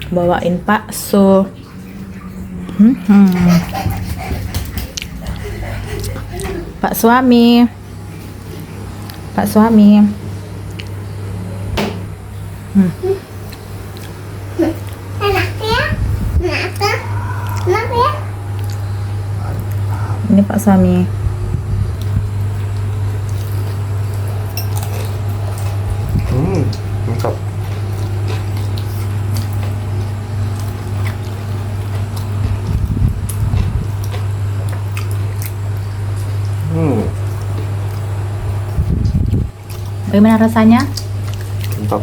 bawain bakso. Pak suami. Enak ya? Enak ya? Ini Pak suami. Mantap. Bagaimana rasanya? Mantap.